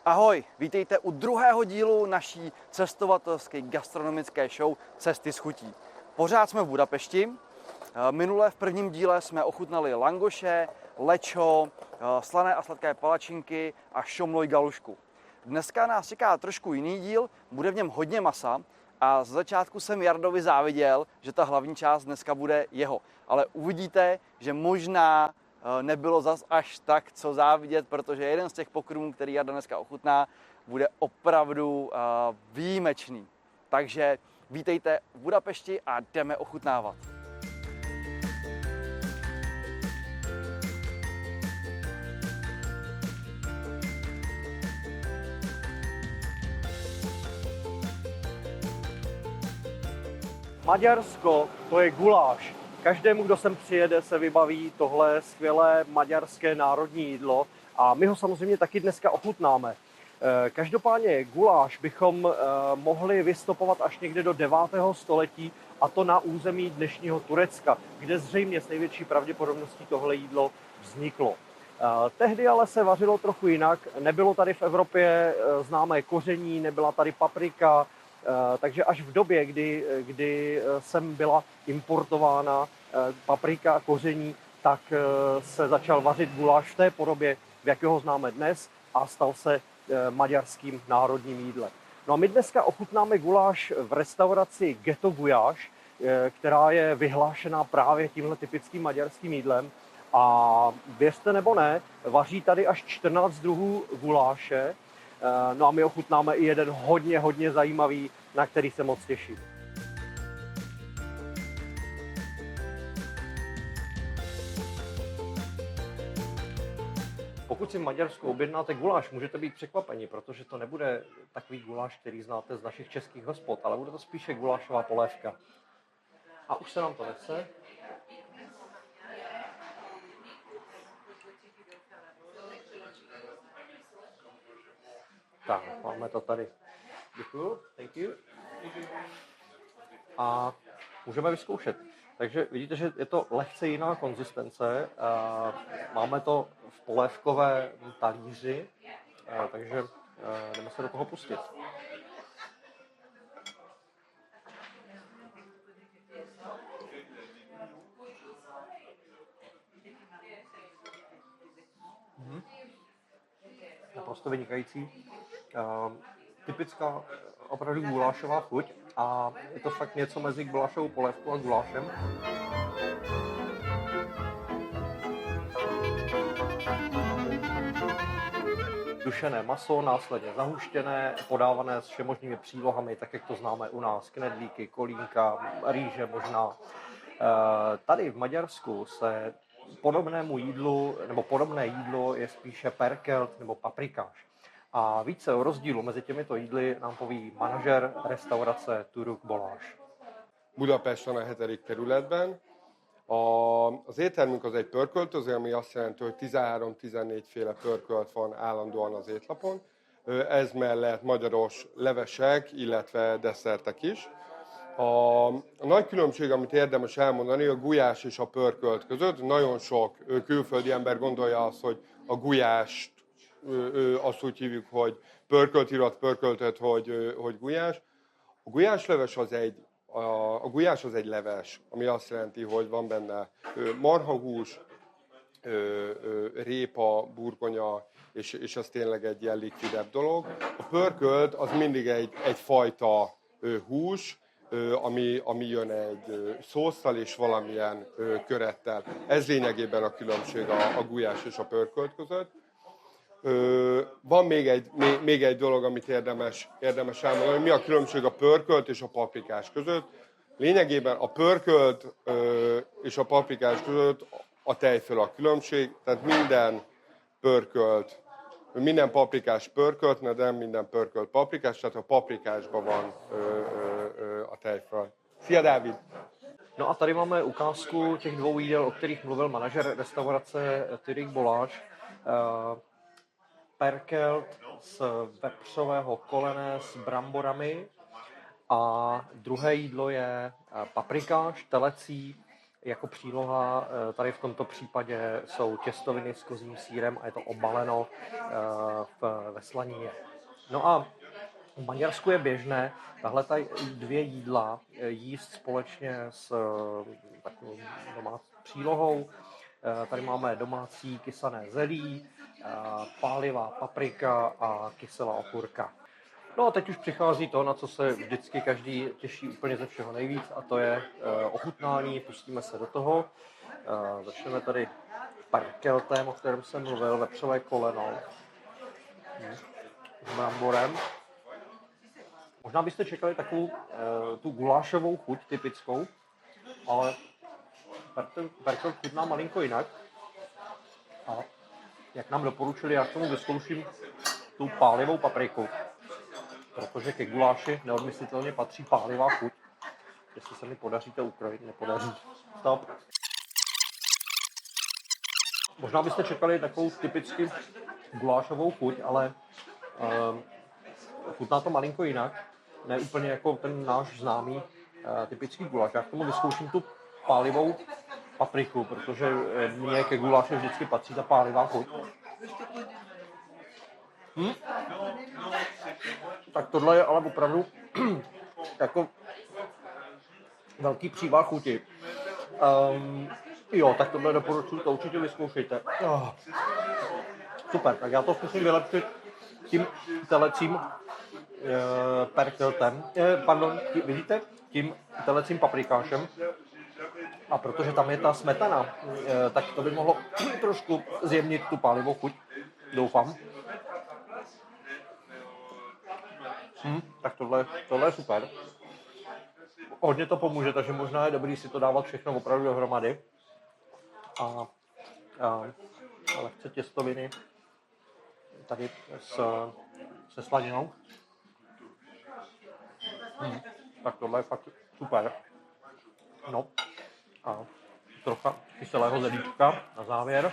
Ahoj, vítejte u druhého dílu naší cestovatelské gastronomické show Cesty s chutí. Pořád jsme v Budapešti. Minule v prvním díle jsme ochutnali langoše, lečo, slané a sladké palačinky a šomloj galušku. Dneska nás čeká trošku jiný díl, bude v něm hodně masa a z začátku jsem Jardovi záviděl, že ta hlavní část dneska bude jeho. Ale uvidíte, že možná nebylo zas až tak, co závidět, protože jeden z těch pokrmů, který Jarda dneska ochutná, bude opravdu výjimečný. Takže vítejte v Budapešti a jdeme ochutnávat. Maďarsko, to je guláš. Každému, kdo sem přijede, se vybaví tohle skvělé maďarské národní jídlo a my ho samozřejmě taky dneska ochutnáme. Každopádně guláš bychom mohli vystopovat až někde do 9. století, a to na území dnešního Turecka, kde zřejmě s největší pravděpodobností tohle jídlo vzniklo. Tehdy ale se vařilo trochu jinak, nebylo tady v Evropě známé koření, nebyla tady paprika, takže až v době, kdy sem byla importována paprika a koření, tak se začal vařit guláš v té podobě, v jaké ho známe dnes, a stal se maďarským národním jídlem. No a my dneska ochutnáme guláš v restauraci Ghetto Gulyás, která je vyhlášená právě tímhle typickým maďarským jídlem. A věřte nebo ne, vaří tady až 14 druhů guláše. No a my ochutnáme i jeden hodně zajímavý, na který se moc těším. Pokud si v Maďarsku objednáte guláš, můžete být překvapeni, protože to nebude takový guláš, který znáte z našich českých hospod, ale bude to spíše gulášová polévka. A už se nám to nese. Tak, máme to tady. Děkuju, thank you. A můžeme vyzkoušet. Takže vidíte, že je to lehce jiná konzistence. Máme to v polévkové talíři, takže jdeme se do toho pustit. Naprosto vynikající. Typická opravdu gulášová chuť a je to fakt něco mezi gulášovou polévkou a gulášem. Dušené maso, následně zahuštěné, podávané s všemožnými přílohami, tak jak to známe u nás, knedlíky, kolínka, rýže možná. Tady v Maďarsku se podobnému jídlu, nebo podobné jídlo je spíše perkelt nebo paprikáš. A více o rozdílu mezi těmito jídly nám poví manažer restaurace Turuk Balázs. Budapesten a 7. kerületben. Az éttermünk az egy pörköltöző, ami azt jelenti, hogy 13-14 féle pörkölt van állandóan az étlapon. Ez mellett magyaros levesek, illetve desszertek is. A nagy különbség, amit érdemes elmondani, a gulyás és a pörkölt között. Nagyon sok külföldi ember gondolja azt, hogy a gulyást azt úgy hívjuk, hogy pörkölt irat, pörköltet, hogy gulyás. A gulyásleves a gulyás az egy leves, ami azt jelenti, hogy van benne marhahús, répa, burgonya, és az tényleg egy ilyen likvidebb dolog. A pörkölt az mindig egyfajta hús, ami jön egy szósszal és valamilyen körettel. Ez lényegében a különbség a gulyás és a pörkölt között. Van még egy dolog, amit érdemes elmondani, hogy mi a különbség a pörkölt és a paprikás között. Lényegében a pörkölt és a paprikás között a tejföl a különbség, tehát minden paprikás pörkölt, de nem minden pörkölt paprikás, tehát a paprikásban van a tejföl. Szia, Dávid! No a tady máme ukázku těch dvou jídel, o kterých mluvil manažer restaurace Turuk Balázs. Perkelt z vepřového kolené s bramborami a druhé jídlo je paprikáš telecí. Jako příloha tady v tomto případě jsou těstoviny s kozím sýrem a je to obaleno ve ve slanině. No a v Maďarsku je běžné tahle dvě jídla jíst společně s takovou domácí přílohou. Tady máme domácí kysané zelí, pálivá paprika a kyselá okurka. No a teď už přichází to, na co se vždycky každý těší úplně ze všeho nejvíc, a to je ochutnání. Pustíme se do toho. Začneme tady perkeltem, o kterém jsem mluvil, vepřové koleno s bramborem. Možná byste čekali takovou tu gulášovou chuť typickou, ale perkel chutná malinko jinak. A jak nám doporučili, já k tomu vyzkouším tu pálivou papriku, protože ke guláši neodmyslitelně patří pálivá chuť. Jestli se mi podaří to ukrojit, nepodaří. Stop. Možná byste čekali takovou typicky gulášovou chuť, ale chutná to malinko jinak. Ne úplně jako ten náš známý typický guláš. Já k tomu vyzkouším tu pálivou papriku, protože mně ke guláši vždycky patří ta pálivá chuť. Tak tohle je ale opravdu jako velký příval chuti. Jo, tak tohle doporučuji, to určitě vyzkoušejte. Super, tak já to zkusím vylepšit tím telecím perkeltem, vidíte, tím telecím paprikášem. A protože tam je ta smetana, tak to by mohlo trošku zjemnit tu pálivou chuť, doufám. Tak tohle je super. Hodně to pomůže, takže možná je dobrý si to dávat všechno opravdu dohromady. A lehce těstoviny tady se slaninou. Tak tohle je fakt super. No a trocha kyselého zelíčka na závěr.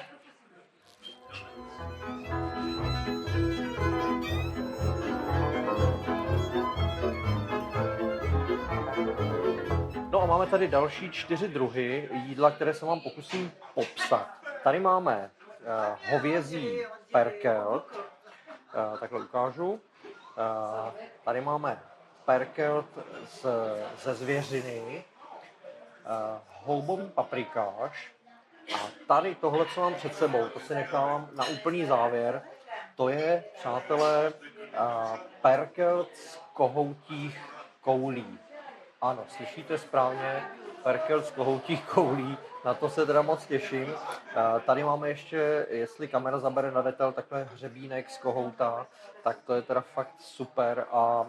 No a máme tady další 4 druhy jídla, které se vám pokusím popsat. Tady máme hovězí perkelt, takhle ukážu. Tady máme perkelt ze zvěřiny, houbový paprikáš a tady tohle, co mám před sebou, to si nechávám na úplný závěr, to je, přátelé, perkelt z kohoutích koulí. Ano, slyšíte správně, perkelt z kohoutích koulí, na to se teda moc těším. Tady máme ještě, jestli kamera zabere na detail, takhle hřebínek z kohouta, tak to je teda fakt super a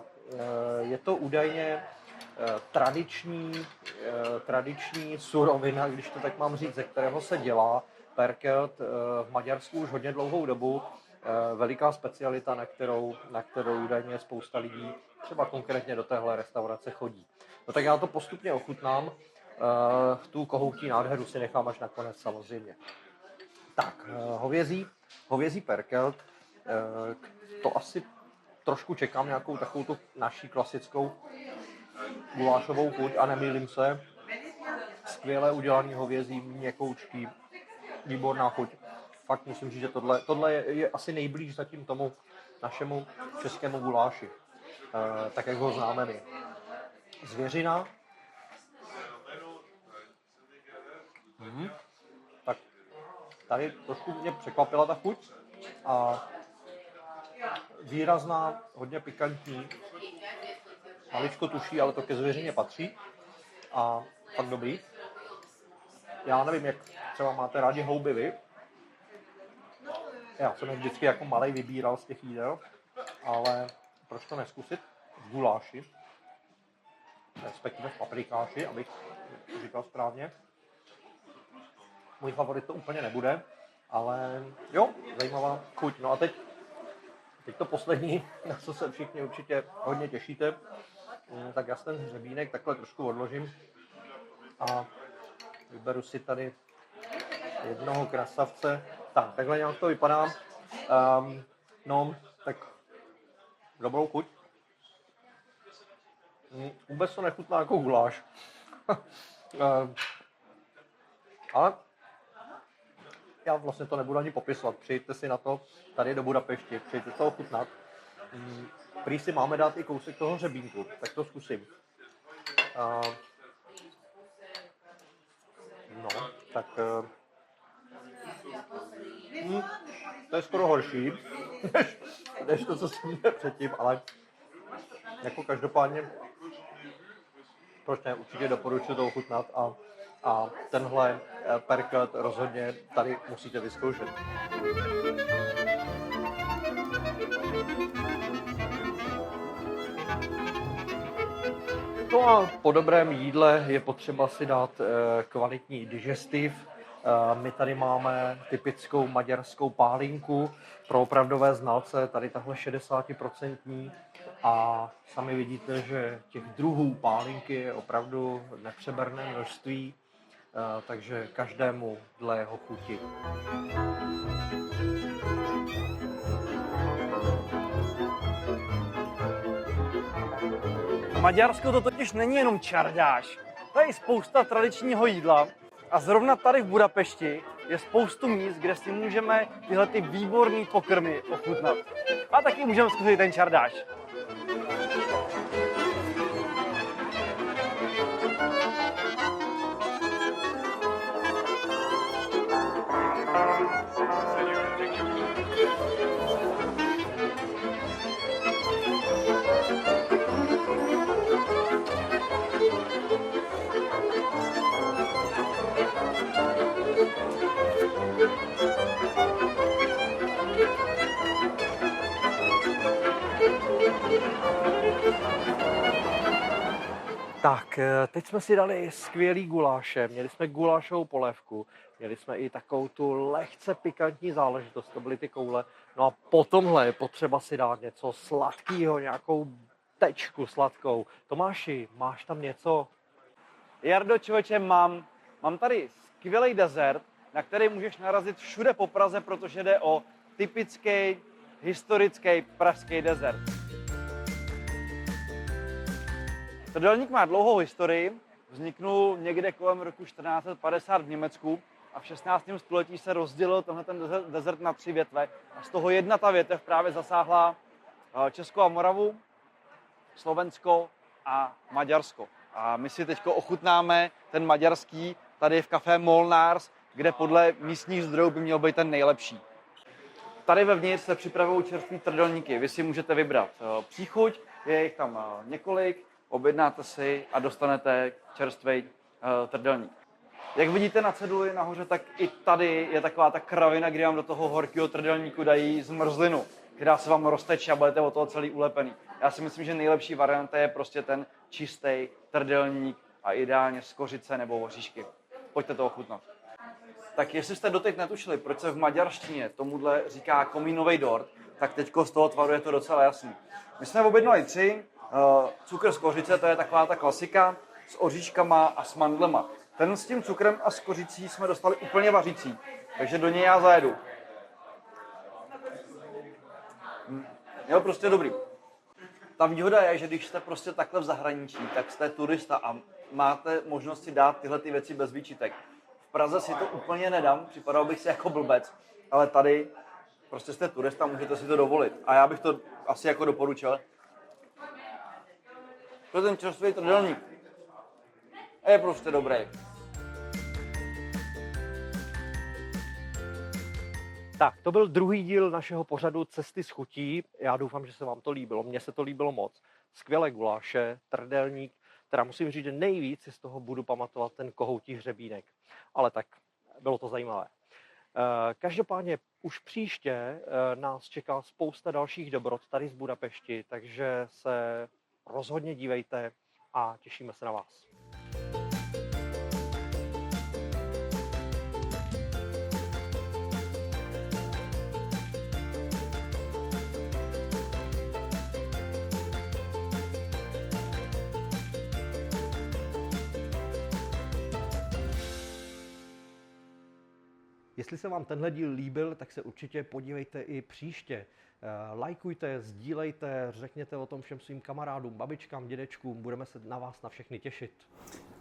je to údajně tradiční surovina, když to tak mám říct, ze kterého se dělá perkelt v Maďarsku už hodně dlouhou dobu. Veliká specialita, na kterou údajně spousta lidí, třeba konkrétně do téhle restaurace, chodí. No tak já to postupně ochutnám, tu kohoutí nádheru si nechám až nakonec samozřejmě. Tak, hovězí perkelt, to asi trošku čekám nějakou takovou tu naší klasickou gulášovou chuť a nemýlím se. Skvěle udělaný hovězí, měkoučký, výborná chuť. Fakt musím říct, že tohle je asi nejblíž zatím tomu našemu českému guláši, tak jak ho známe my. Zvěřina. Tak tady trošku mě překvapila ta chuť a výrazná, hodně pikantní, maličko tuší, ale to ke zvěřině patří a fakt dobrý. Já nevím, jak třeba máte rádi houby vy. Já jsem je vždycky jako malej vybíral z těch jídel, ale proč to neskusit v guláši, respektive v paprikáši, abych říkal správně. Můj favorit to úplně nebude, ale jo, zajímavá chuť. No a teď to poslední, na co se všichni určitě hodně těšíte, tak já ten hřebínek takhle trošku odložím a vyberu si tady jednoho krasavce. Tak, takhle nějak to vypadá. No, tak dobrou chuť. Vůbec to nechutná jako guláš. Ale já vlastně to nebudu ani popisovat. Přijďte si na to tady do Budapešti, přijďte to ochutnat. Prý si máme dát i kousek toho hřebínku, tak to zkusím. No, tak to je skoro horší, než to, co jsem měl předtím, ale jako každopádně proč ne, určitě doporučuji to ochutnat a tenhle perkelt rozhodně tady musíte vyzkoušet. No a po dobrém jídle je potřeba si dát kvalitní digestiv. My tady máme typickou maďarskou pálinku pro opravdové znalce, tady tahle 60%. A sami vidíte, že těch druhů pálinky je opravdu nepřeberné množství, takže každému dle jeho chuti. Maďarsko to totiž není jenom čardáš. To je i spousta tradičního jídla. A zrovna tady v Budapešti je spoustu míst, kde si můžeme tyhle ty výborné pokrmy ochutnat. A taky můžeme zkusit ten čardáš. Tak, teď jsme si dali skvělý guláše, měli jsme gulášovou polévku, měli jsme i takovou tu lehce pikantní záležitost, to byly ty koule. No a po tomhle je potřeba si dát něco sladkého, nějakou tečku sladkou. Tomáši, máš tam něco? Jardo, člověče, mám tady skvělý dezert, na který můžeš narazit všude po Praze, protože jde o typický historický pražský dezert. Trdelník má dlouhou historii, vzniknul někde kolem roku 1450 v Německu a v 16. století se rozdělil tenhle dezert na 3 větve a z toho jedna ta větev právě zasáhla Česko a Moravu, Slovensko a Maďarsko. A my si teď ochutnáme ten maďarský tady v Café Molnárs, kde podle místních zdrojů by měl být ten nejlepší. Tady vevnitř se připravují čerství trdelníky, vy si můžete vybrat příchuť, je jich tam několik, objednáte si a dostanete čerstvý trdelník. Jak vidíte na ceduli nahoře, tak i tady je taková ta kravina, kdy vám do toho horkého trdelníku dají zmrzlinu, která se vám rozteče a budete od toho celý ulepený. Já si myslím, že nejlepší varianta je prostě ten čistý trdelník a ideálně z kořice nebo oříšky. Pojďte to ochutnat. Tak jestli jste doteď netušili, proč se v maďarštině tomuhle říká komínový dort, tak teďko z toho tvaru je to docela jasný. My jsme objednali 3, cukr z kořice, to je taková ta klasika, s oříškama a s mandlema. Ten s tím cukrem a s kořicí jsme dostali úplně vařící, takže do něj já zajedu. Je prostě dobrý. Ta výhoda je, že když jste prostě takhle v zahraničí, tak jste turista a máte možnost si dát tyhle ty věci bez výčitek. V Praze si to úplně nedám, připadal bych si jako blbec, ale tady prostě jste turista, můžete si to dovolit. A já bych to asi jako doporučil. To je ten čerstvý trdelník. Je prostě dobrý. Tak, to byl druhý díl našeho pořadu Cesty s chutí. Já doufám, že se vám to líbilo. Mně se to líbilo moc. Skvělé guláše, trdelník, teda musím říct, že nejvíc si z toho budu pamatovat ten kohoutí hřebínek. Ale tak, bylo to zajímavé. Každopádně už příště nás čeká spousta dalších dobrot tady z Budapešti, takže se rozhodně dívejte a těšíme se na vás. Jestli se vám tenhle díl líbil, tak se určitě podívejte i příště. Lajkujte, sdílejte, řekněte o tom všem svým kamarádům, babičkám, dědečkům, budeme se na vás na všechny těšit.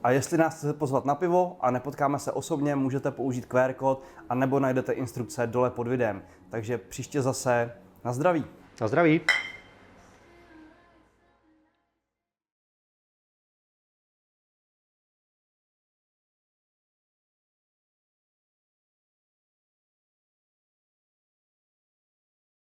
A jestli nás chcete pozvat na pivo a nepotkáme se osobně, můžete použít QR kód a nebo najdete instrukce dole pod videem. Takže příště zase na zdraví. Na zdraví.